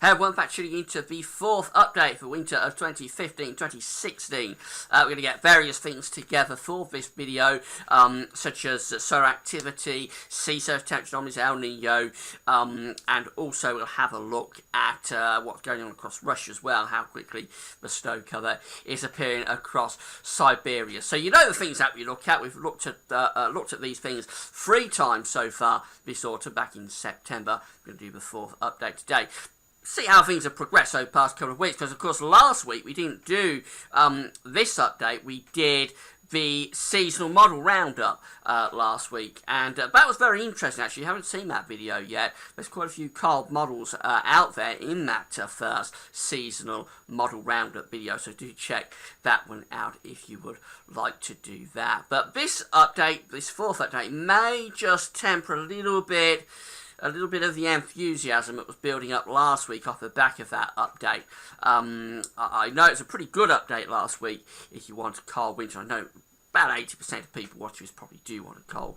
Hey everyone, back tuning into the fourth update for winter of 2015-2016. We're going to get various things together for this video, such as solar activity, sea surface temperature anomalies, El Nino, and also we'll have a look at what's going on across Russia as well, how quickly the snow cover is appearing across Siberia. So you know the things that we look at. We've looked at these things 3 times so far this autumn, back in September. We're going to do the fourth update today. See how things have progressed over the past couple of weeks, because of course last week we didn't do this update. We did the seasonal model roundup last week, and that was very interesting. Actually, you haven't seen that video yet. There's quite a few cold models out there in that first seasonal model roundup video, so do check that one out if you would like to do that. But this update, this fourth update, may just temper a little bit of the enthusiasm that was building up last week off the back of that update. I know it's a pretty good update last week if you want a cold winter. I know about 80% of people watching this probably do want a cold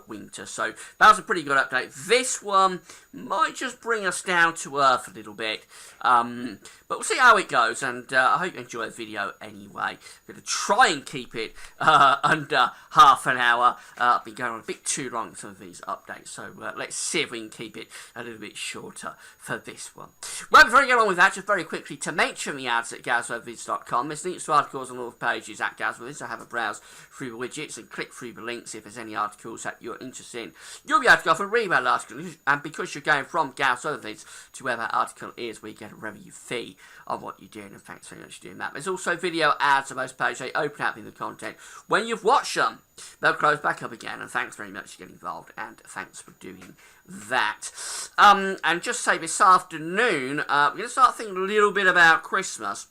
winter, so that was a pretty good update. This one might just bring us down to earth a little bit, but we'll see how it goes, and I hope you enjoy the video anyway. I'm going to try and keep it under half an hour. I've been going on a bit too long for some of these updates, so let's see if we can keep it a little bit shorter for this one. Well, before we get on with that, just very quickly to mention the ads at GazWebVids.com. There's links to articles on all the pages at GazWebVids, so have a browse through the widgets and click through the links if there's any articles that you're interested in. You'll be able to go off and read that article, and because you're going from GazWebVids to where that article is, we get a revenue fee on what you're doing, and thanks very much for doing that. There's also video ads on most pages. They open up in the content. When you've watched them, they'll close back up again, and thanks very much for getting involved, and thanks for doing that. And just say this afternoon, we're going to start thinking a little bit about Christmas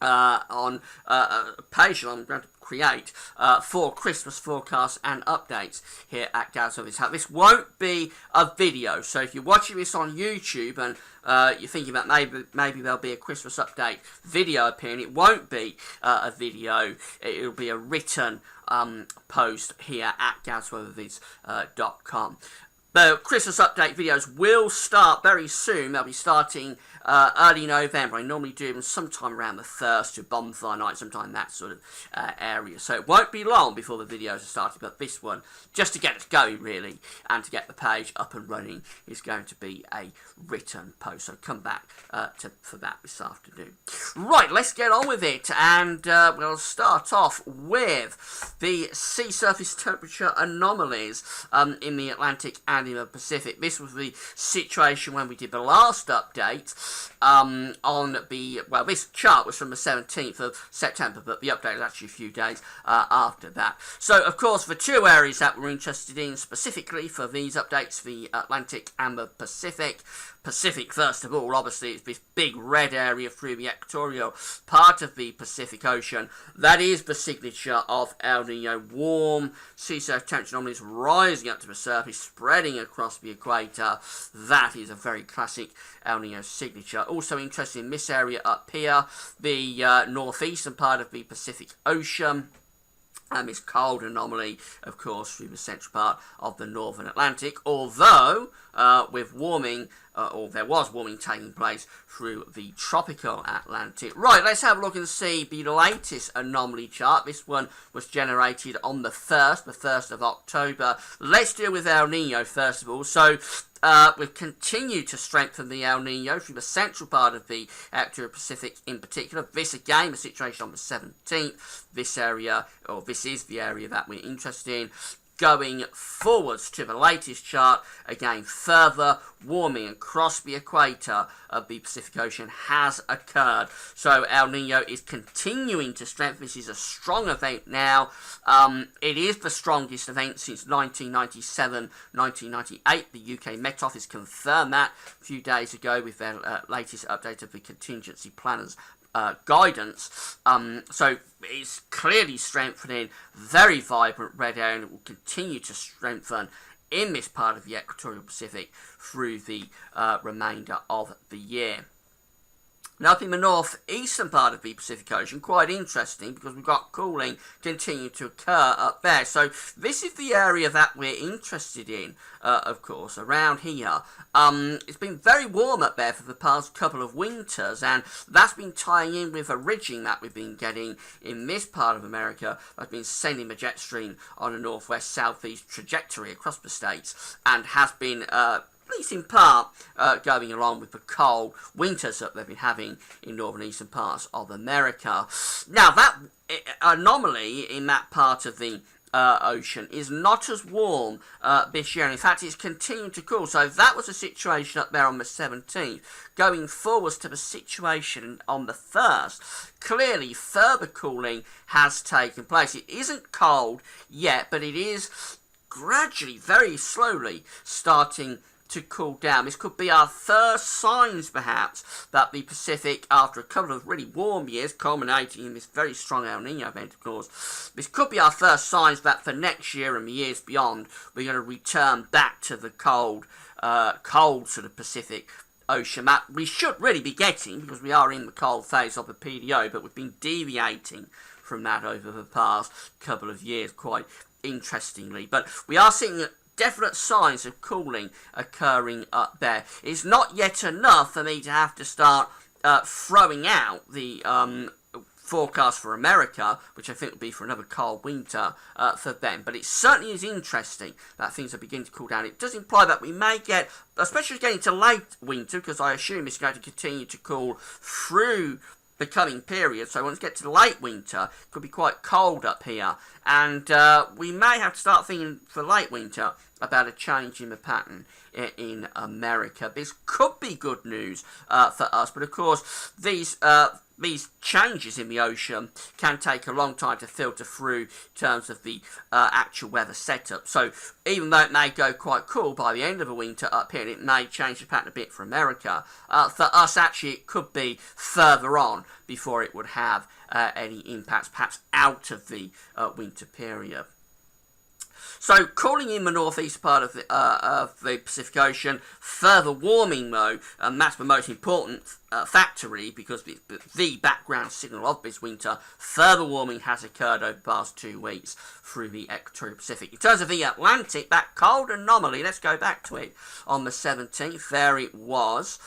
on a page that I'm going to create for Christmas forecasts and updates here at GazWebVids. This won't be a video, so if you're watching this on YouTube and you're thinking about maybe there'll be a Christmas update video appearing, it won't be a video. It'll be a written post here at GazWebVids.com. The Christmas update videos will start very soon. They'll be starting early November. I normally do them sometime around the 1st to bonfire night, sometime that sort of area. So it won't be long before the videos are started, but this one, just to get it going really, and to get the page up and running, is going to be a written post. So come back for that this afternoon. Right, let's get on with it, and we'll start off with the sea surface temperature anomalies in the Atlantic and in the Pacific. This was the situation when we did the last update on the, well, this chart was from the 17th of September, but the update was actually a few days after that. So, of course, the 2 areas that we're interested in specifically for these updates, the Atlantic and the Pacific. Pacific, first of all, obviously, it's this big red area through the equatorial part of the Pacific Ocean. That is the signature of El Nino. Warm sea surface temperature anomalies rising up to the surface, spreading across the equator. That is a very classic El Nino signature. Also interesting in this area up here, the northeastern part of the Pacific Ocean. And this cold anomaly, of course, through the central part of the northern Atlantic, although with warming, or there was warming taking place through the tropical Atlantic. Right, let's have a look and see the latest anomaly chart. This one was generated on the 1st of October. Let's deal with El Nino first of all. So, we've continued to strengthen the El Nino through the central part of the equatorial Pacific in particular. This again, the situation on the 17th. This area, or this is the area that we're interested in. Going forwards to the latest chart, again, further warming across the equator of the Pacific Ocean has occurred. So El Nino is continuing to strengthen. This is a strong event now. It is the strongest event since 1997, 1998. The UK Met Office confirmed that a few days ago with their latest update of the contingency planners guidance. So it's clearly strengthening, very vibrant red area, and it will continue to strengthen in this part of the equatorial Pacific through the remainder of the year. Now up in the northeastern part of the Pacific Ocean, quite interesting because we've got cooling continuing to occur up there. So this is the area that we're interested in, of course, around here. It's been very warm up there for the past couple of winters, and that's been tying in with a ridging that we've been getting in this part of America that's been sending the jet stream on a northwest-southeast trajectory across the states, and has been at least in part, going along with the cold winters that they've been having in northern eastern parts of America. Now, that anomaly in that part of the ocean is not as warm this year, and in fact it's continuing to cool. So that was the situation up there on the 17th. Going forwards to the situation on the 1st, clearly further cooling has taken place. It isn't cold yet, but it is gradually, very slowly starting to cool down. This could be our first signs, perhaps, that the Pacific, after a couple of really warm years, culminating in this very strong El Nino event, of course, this could be our first signs that for next year and the years beyond, we're going to return back to the cold sort of Pacific Ocean that we should really be getting, because we are in the cold phase of the PDO, but we've been deviating from that over the past couple of years, quite interestingly. But we are seeing definite signs of cooling occurring up there. It's not yet enough for me to have to start throwing out the forecast for America, which I think will be for another cold winter for them. But it certainly is interesting that things are beginning to cool down. It does imply that we may get, especially getting to late winter, because I assume it's going to continue to cool through the coming period, so once we get to late winter, it could be quite cold up here, and we may have to start thinking for late winter about a change in the pattern in America. This could be good news for us, but of course these changes in the ocean can take a long time to filter through in terms of the actual weather setup. So even though it may go quite cool by the end of the winter up here, it may change the pattern a bit for America. For us, actually, it could be further on before it would have any impacts, perhaps out of the winter period. So, cooling in the northeast part of the Pacific Ocean, further warming though, and that's the most important factor really, because the background signal of this winter, further warming has occurred over the past 2 weeks through the equatorial Pacific. In terms of the Atlantic, that cold anomaly, let's go back to it on the 17th, there it was,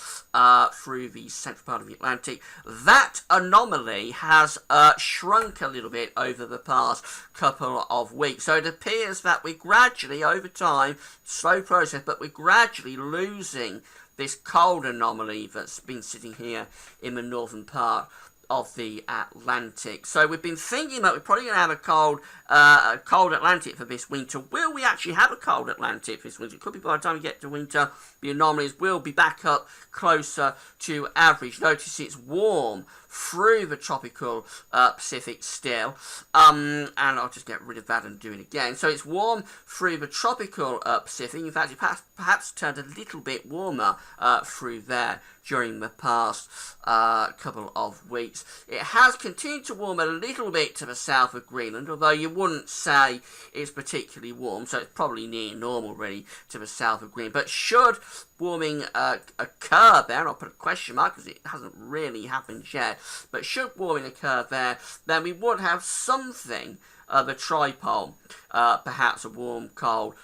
through the central part of the Atlantic. That anomaly has shrunk a little bit over the past couple of weeks, so it appears that we're gradually, over time, slow process, but we're gradually losing this cold anomaly that's been sitting here in the northern part of the Atlantic. So we've been thinking that we're probably going to have a cold Atlantic for this winter. Will we actually have a cold Atlantic this winter? It could be by the time we get to winter, the anomalies will be back up closer to average. Notice it's warm through the tropical Pacific still, and I'll just get rid of that and do it again. So it's warm through the tropical Pacific. In fact, it perhaps turned a little bit warmer through there during the past couple of weeks. It has continued to warm a little bit to the south of Greenland, although you wouldn't say it's particularly warm, so it's probably near normal really to the south of Greenland. But should warming occur there, and I'll put a question mark because it hasn't really happened yet, but should warming occur there, then we would have something the tripole, perhaps a warm, cold,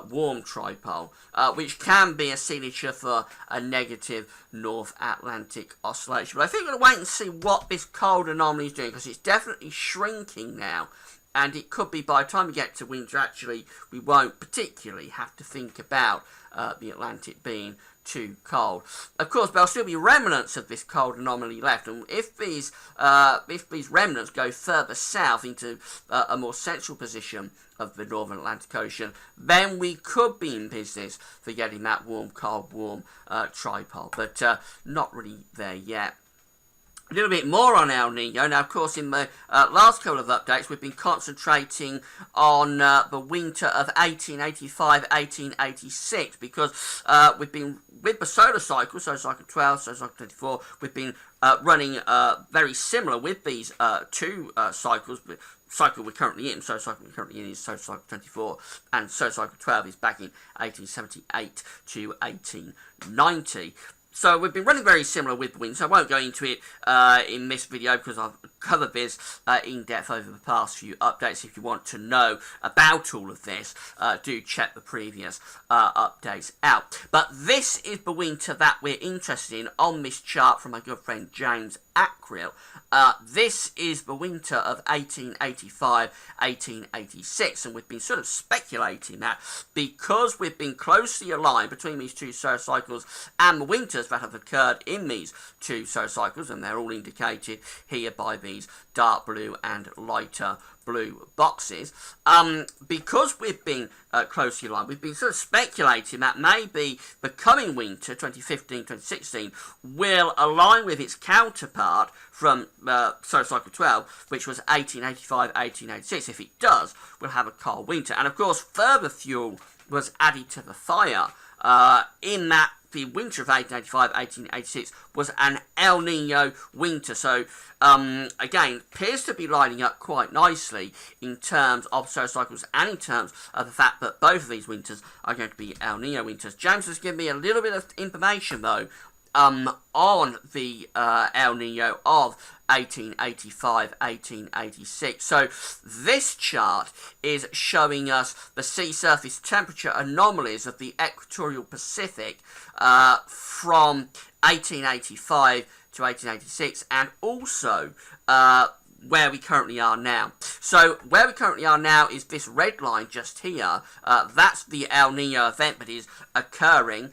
warm tripole, which can be a signature for a negative North Atlantic oscillation. But I think we're going to wait and see what this cold anomaly is doing, because it's definitely shrinking now. And it could be by the time we get to winter, actually, we won't particularly have to think about the Atlantic being too cold. Of course, there'll still be remnants of this cold anomaly left, and if these remnants go further south into a more central position of the Northern Atlantic Ocean, then we could be in business for getting that warm, cold, warm tripole, but not really there yet. A little bit more on El Nino. Now, of course, in the last couple of updates, we've been concentrating on the winter of 1885-1886, because we've been, with the solar cycle, solar cycle 12, solar cycle 24, we've been running very similar with these two cycles. The cycle we're currently in, solar cycle we're currently in is solar cycle 24, and solar cycle 12 is back in 1878 to 1890. So we've been running very similar with the winter. I won't go into it in this video because I've covered this in depth over the past few updates. If you want to know about all of this, do check the previous updates out. But this is the winter that we're interested in on this chart from my good friend James Acril. This is the winter of 1885-1886, and we've been sort of speculating that because we've been closely aligned between these two solar cycles and the winters that have occurred in these two solar cycles, and they're all indicated here by these dark blue and lighter blue boxes. Because we've been closely aligned, we've been sort of speculating that maybe the coming winter, 2015-2016, will align with its counterpart from solar cycle 12, which was 1885-1886. If it does, we'll have a cold winter. And of course, further fuel was added to the fire in that the winter of 1885-1886 was an El Nino winter. So, again, appears to be lining up quite nicely in terms of solar cycles and in terms of the fact that both of these winters are going to be El Nino winters. James has given me a little bit of information, though, on the El Nino of 1885-1886. So this chart is showing us the sea surface temperature anomalies of the equatorial Pacific from 1885 to 1886, and also where we currently are now. So where we currently are now is this red line just here. That's the El Nino event that is occurring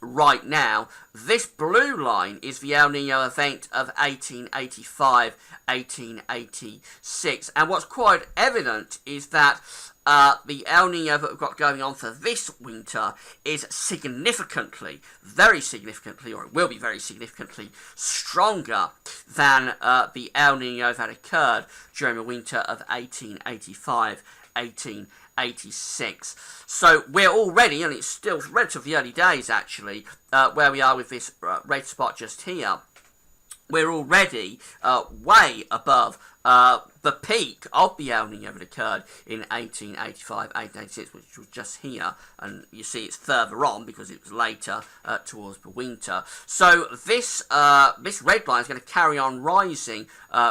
right now. This blue line is the El Nino event of 1885-1886. And what's quite evident is that the El Nino that we've got going on for this winter is significantly, very significantly, or it will be very significantly stronger than the El Nino that occurred during the winter of 1885-1886. So we're already, and it's still relatively early days actually, where we are with this red spot just here. We're already way above the peak of the El Nino that occurred in 1885-1886, which was just here, and you see it's further on because it was later towards the winter. So this this red line is going to carry on rising,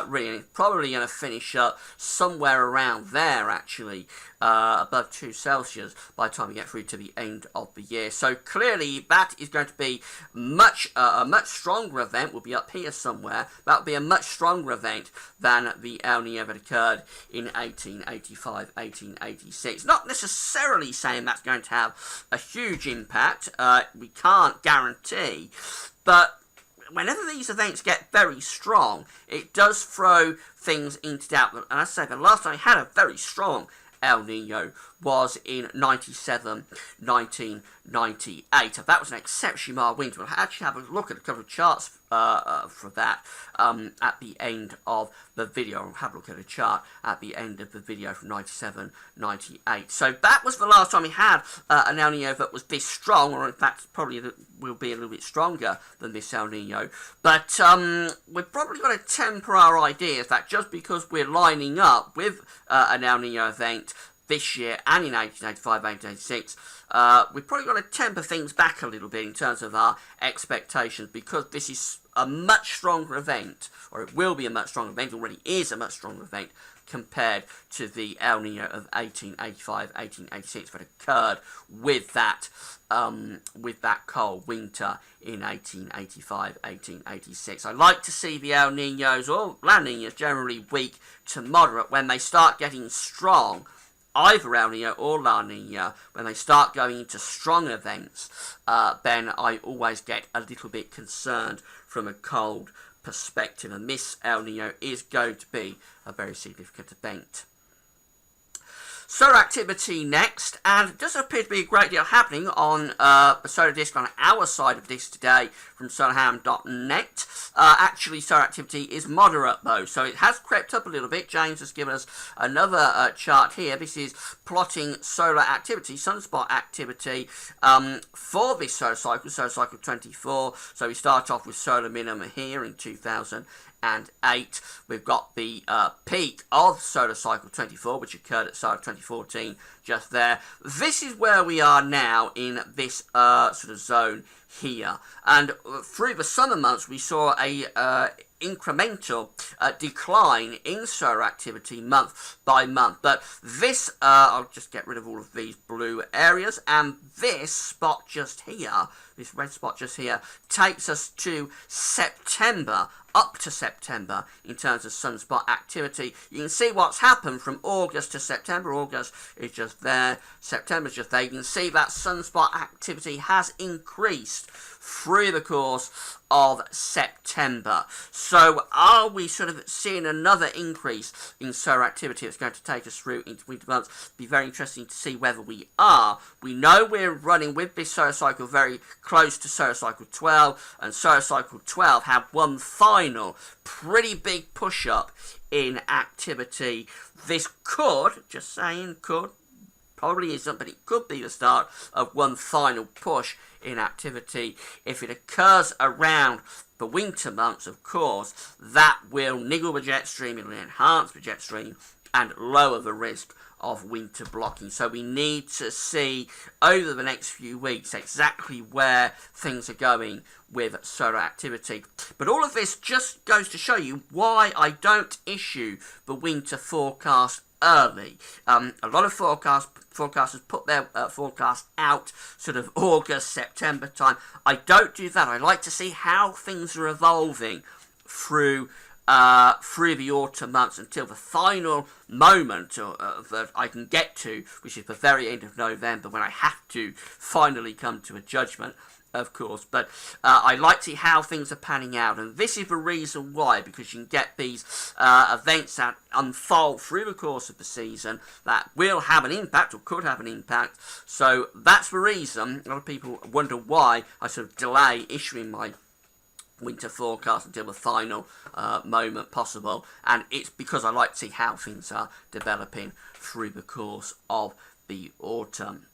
really, and it's probably going to finish up somewhere around there, actually, above 2 Celsius by the time we get through to the end of the year. So clearly that is going to be a much stronger event. Will be up here somewhere. That will be a much stronger event than the El Nino that occurred in 1885-1886. Not necessarily saying that's going to have a huge impact. We can't guarantee, but whenever these events get very strong, it does throw things into doubt. And I say the last time I had a very strong El Nino was in 1998. That was an exceptionally mild winter. We'll actually have a look at a couple of charts for that at the end of the video. I'll have a look at a chart at the end of the video from 97, 98. So that was the last time we had an El Nino that was this strong, or in fact probably will be a little bit stronger than this El Nino. But we've probably got to temper our ideas that just because we're lining up with an El Nino event this year and in 1885-1886, we've probably got to temper things back a little bit in terms of our expectations, because this is a much stronger event, or it will be a much stronger event, already is a much stronger event compared to the El Nino of 1885-1886 that occurred with that cold winter in 1885-1886. I like to see the El Ninos, or La Ninas, generally weak to moderate. When they start getting strong, either El Nino or La Nina, when they start going into strong events, then I always get a little bit concerned from a cold perspective, and this El Nino is going to be a very significant event. Solar activity next, and it doesn't appear to be a great deal happening on the solar disk on our side of this today from solarham.net. Actually, solar activity is moderate though, so it has crept up a little bit. James has given us another chart here. This is plotting solar activity, sunspot activity for this solar cycle 24. So we start off with solar minimum here in 2008. We've got the peak of solar cycle 24, which occurred at start of 2014, just there. This is where we are now in this sort of zone here. And through the summer months, we saw a incremental decline in solar activity month by month. But this, I'll just get rid of all of these blue areas, and this spot just here, this red spot just here, takes us to September, up to September in terms of sunspot activity. You can see what's happened from August to September. August is just there, September's just there. You can see that sunspot activity has increased through the course of September. So are we sort of seeing another increase in solar activity that's going to take us through into winter months? Be very interesting to see whether we are. We know we're running with this solar cycle very close to solar cycle 12, and solar cycle 12 had one final pretty big push up in activity. This could, just saying, could, probably isn't, but it could be the start of one final push in activity. If it occurs around the winter months, of course, that will niggle the jet stream, it will enhance the jet stream, and lower the risk of winter blocking. So we need to see over the next few weeks exactly where things are going with solar activity. But all of this just goes to show you why I don't issue the winter forecast early. A lot of forecasters put their forecast out sort of August, September time. I don't do that. I like to see how things are evolving through the autumn months until the final moment that I can get to, which is the very end of November, when I have to finally come to a judgment, of course. But I like to see how things are panning out, and this is the reason why, because you can get these events that unfold through the course of the season that will have an impact, or could have an impact. So that's the reason a lot of people wonder why I sort of delay issuing my winter forecast until the final moment possible, and it's because I like to see how things are developing through the course of the autumn.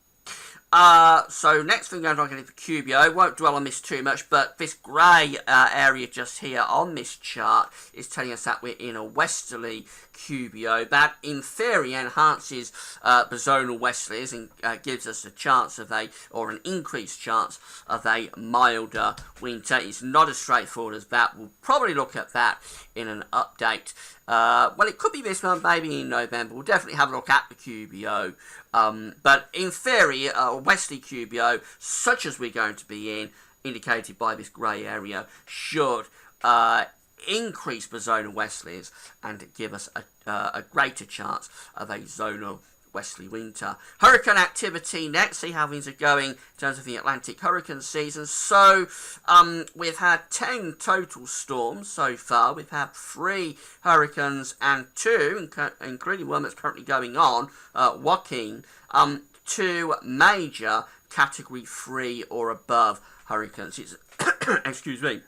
So next thing I'm going to get into QBO, won't dwell on this too much, but this grey area just here on this chart is telling us that we're in a westerly QBO. That in theory enhances the zonal westerlies and gives us a chance of an increased chance of a milder winter. It's not as straightforward as that. We'll probably look at that in an update. Well, it could be this month, maybe in November. We'll definitely have a look at the QBO. But in theory, a westerly QBO, such as we're going to be in, indicated by this grey area, should increase the zonal westerlies and give us a greater chance of a zonal westerly winter. Hurricane activity next, see how things are going in terms of the Atlantic hurricane season. So we've had 10 total storms so far. We've had 3 hurricanes and 2, including one that's currently going on, Joaquin, 2 major category 3 or above hurricanes. It's excuse me.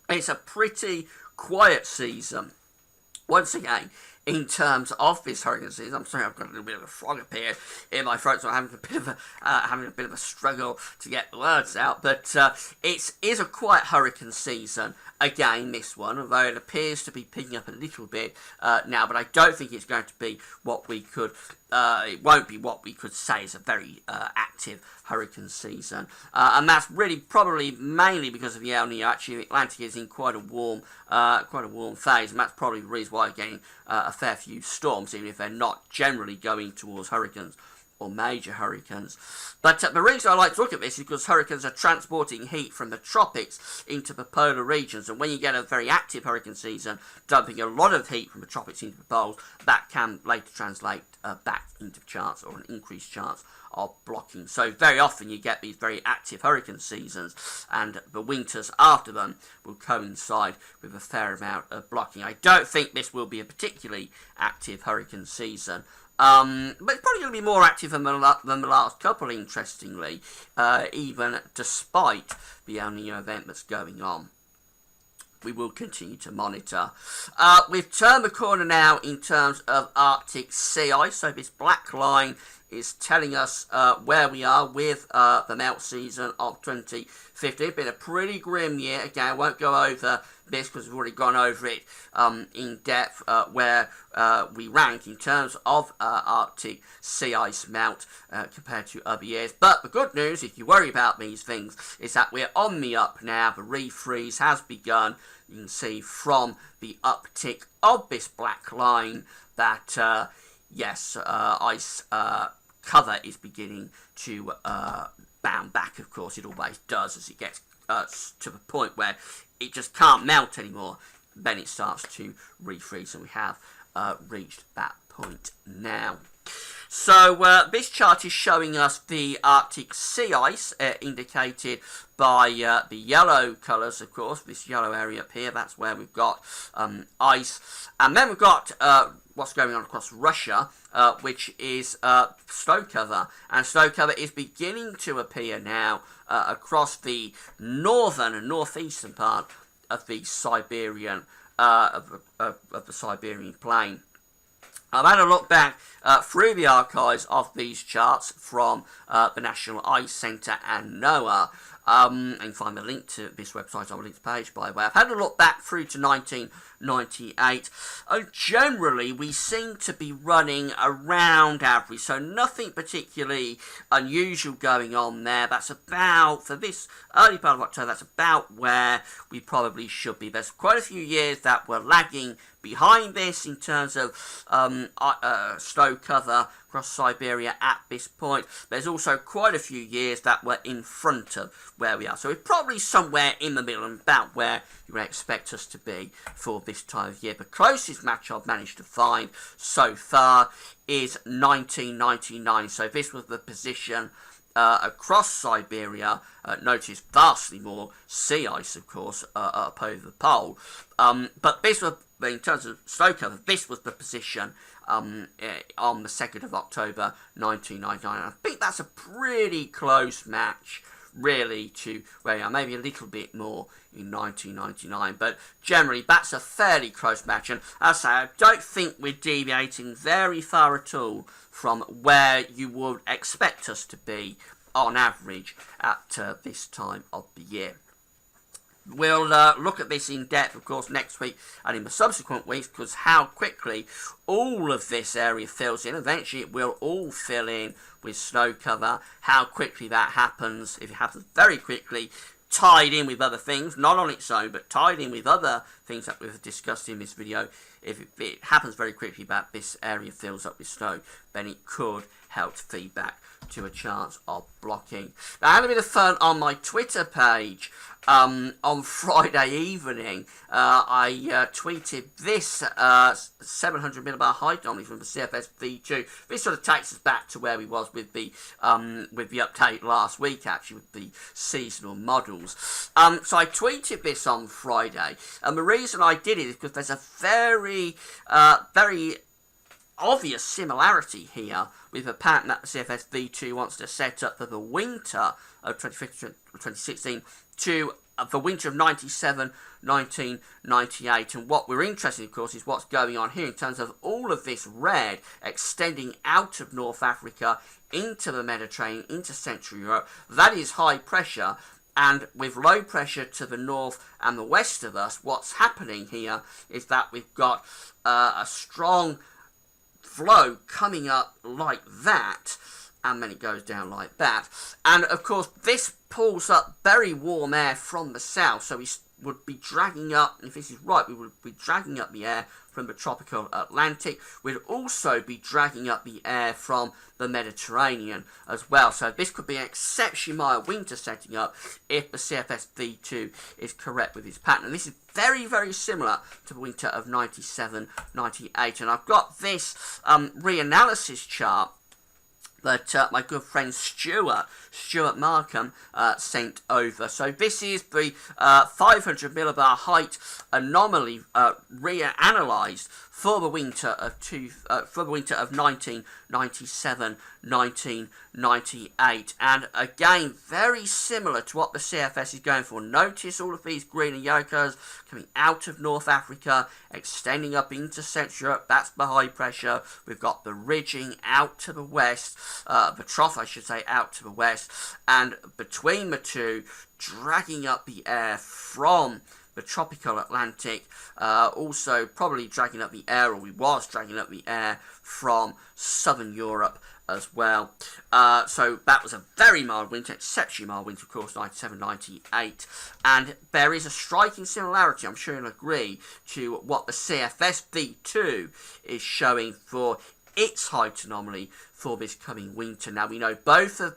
It's a pretty quiet season. Once again, in terms of this hurricane season, I'm sorry, I've got a little bit of a frog up here in my throat, so I'm having a bit of a struggle to get the words out. But it is a quiet hurricane season. Again, this one, although it appears to be picking up a little bit now, but I don't think it's going to be what we could. It won't be what we could say is a very active hurricane season, and that's really probably mainly because of the El Nino. Actually, the Atlantic is in quite a warm phase, and that's probably the reason why we're getting a fair few storms, even if they're not generally going towards hurricanes or major hurricanes. But the reason I like to look at this is because hurricanes are transporting heat from the tropics into the polar regions, and when you get a very active hurricane season dumping a lot of heat from the tropics into the poles, that can later translate back into chance, or an increased chance of blocking. So very often you get these very active hurricane seasons, and the winters after them will coincide with a fair amount of blocking. I don't think this will be a particularly active hurricane season, but it's probably going to be more active than the last couple, interestingly, even despite the El Nino event that's going on. We will continue to monitor. We've turned the corner now in terms of Arctic sea ice, so this black line is telling us where we are with the melt season of 2015. Been a pretty grim year. Again, I won't go over this because we've already gone over it in depth, where we rank in terms of Arctic sea ice melt compared to other years. But the good news, if you worry about these things, is that we're on the up now. The refreeze has begun. You can see from the uptick of this black line that, yes, ice cover is beginning to bound back. Of course, it always does as it gets to the point where it just can't melt anymore. Then it starts to refreeze, and we have reached that point now. So this chart is showing us the Arctic sea ice, indicated by the yellow colours, of course. This yellow area up here, that's where we've got ice. And then we've got what's going on across Russia, which is snow cover. And snow cover is beginning to appear now across the northern and northeastern part of the Siberian of the Siberian plain. I've had a look back through the archives of these charts from the National Ice Centre and NOAA. And you can find the link to this website on the links page, by the way. I've had a look back through to 1998. Generally, we seem to be running around average, so nothing particularly unusual going on there. That's about, for this early part of October, that's about where we probably should be. There's quite a few years that were lagging behind this in terms of snow cover across Siberia at this point. There's also quite a few years that were in front of where we are. So we're probably somewhere in the middle and about where you would expect us to be for this time of year. The closest match I've managed to find so far is 1999. So this was the position across Siberia. Notice vastly more sea ice, of course, up over the pole. But this was, in terms of snow cover, this was the position on the 2nd of October 1999. I think that's a pretty close match, really, to where we are. Maybe a little bit more in 1999, but generally that's a fairly close match. And as I say, I don't think we're deviating very far at all from where you would expect us to be on average at this time of the year. We'll look at this in depth, of course, next week and in the subsequent weeks, because how quickly all of this area fills in. Eventually it will all fill in with snow cover. How quickly that happens, if it happens very quickly, tied in with other things, not on its own, but tied in with other things that we've discussed in this video. If it happens very quickly that this area fills up with snow, then it could help feedback to a chance of blocking. Now, I had a bit of fun on my Twitter page on Friday evening. I tweeted this 700 millibar height anomaly from the CFS V2. This sort of takes us back to where we was with the update last week, actually, with the seasonal models. So I tweeted this on Friday, and the reason I did it is because there's a very obvious similarity here with a pattern that the CFS V2 wants to set up for the winter of 2015-2016 to the winter of 1997-1998. And what we're interested in, of course, is what's going on here in terms of all of this red extending out of North Africa into the Mediterranean, into Central Europe. That is high pressure. And with low pressure to the north and the west of us, what's happening here is that we've got a strong flow coming up like that, and then it goes down like that. And of course this pulls up very warm air from the south, so we would be dragging up, if this is right, we would be dragging up the air from the tropical Atlantic. We'd also be dragging up the air from the Mediterranean as well. So this could be an exceptionally mild winter setting up if the CFS V2 is correct with its pattern. And this is very, very similar to the winter of 97-98. And I've got this reanalysis chart that my good friend Stuart Markham sent over. So this is the 500 millibar height anomaly reanalyzed for the winter of 1997-1998. 98. And again, very similar to what the CFS is going for. Notice all of these green and yellow colours coming out of North Africa, extending up into Central Europe. That's the high pressure. We've got the ridging out to the west, the trough I should say, out to the west, and between the two, dragging up the air from the tropical Atlantic, also probably dragging up the air, or we was dragging up the air from southern Europe as well. So that was a very mild winter, exceptionally mild winter, of course, 97, 98. And there is a striking similarity, I'm sure you'll agree, to what the CFS V2 is showing for its height anomaly for this coming winter. Now, we know both of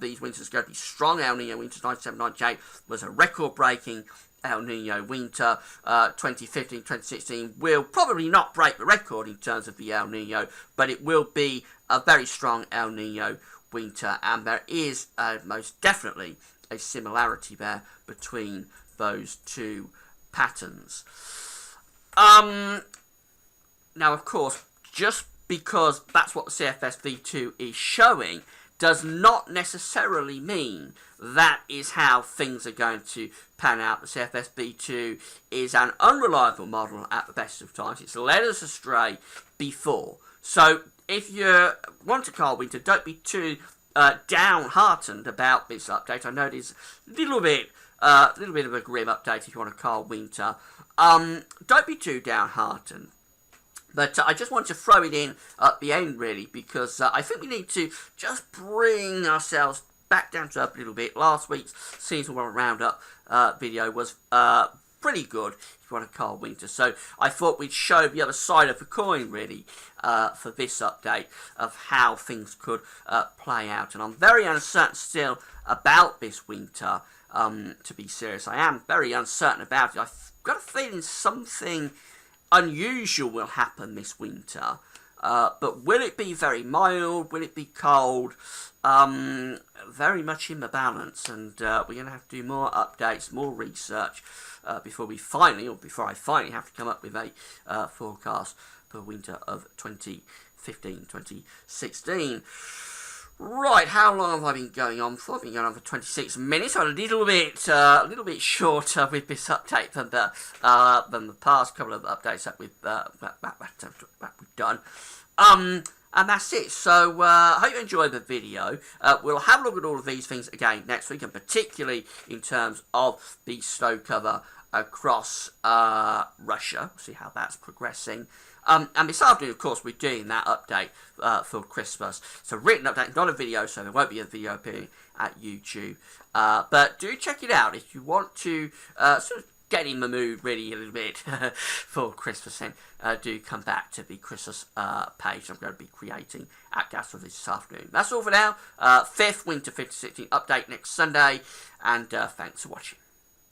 these winters are going to be strong. El Nino winters 97, 98 was a record-breaking El Nino winter. 2015, 2016 will probably not break the record in terms of the El Nino, but it will be a very strong El Nino winter, and there is most definitely a similarity there between those two patterns. Now, of course, just because that's what the CFS V2 is showing does not necessarily mean that is how things are going to pan out. The CFS V2 is an unreliable model at the best of times. It's led us astray before. So if you want to call winter, don't be too downhearted about this update. I know it is a little bit of a grim update if you want to call winter. Don't be too downhearted. But I just want to throw it in at the end, really, because I think we need to just bring ourselves back down to earth a little bit. Last week's Season 1 Roundup video was pretty good, if you want to call winter. So I thought we'd show the other side of the coin, really, for this update of how things could play out. And I'm very uncertain still about this winter, to be serious. I am very uncertain about it. I've got a feeling something unusual will happen this winter, but will it be very mild? Will it be cold? Very much in the balance, and we're going to have to do more updates, more research before I finally have to come up with a forecast for winter of 2015-2016. Right, how long have I been going on for? I've been going on for 26 minutes. I'm a little bit shorter with this update than the past couple of updates that we've done. And that's it. So I hope you enjoyed the video. We'll have a look at all of these things again next week, and particularly in terms of the snow cover across Russia. See how that's progressing. And this afternoon, of course, we're doing that update for Christmas. It's a written update, not a video, so there won't be a video appearing at YouTube. But do check it out if you want to sort of get in the mood really a little bit for Christmas. Then do come back to the Christmas page I'm going to be creating at Gastro this afternoon. That's all for now. 5th Winter 15-16 update next Sunday, and thanks for watching.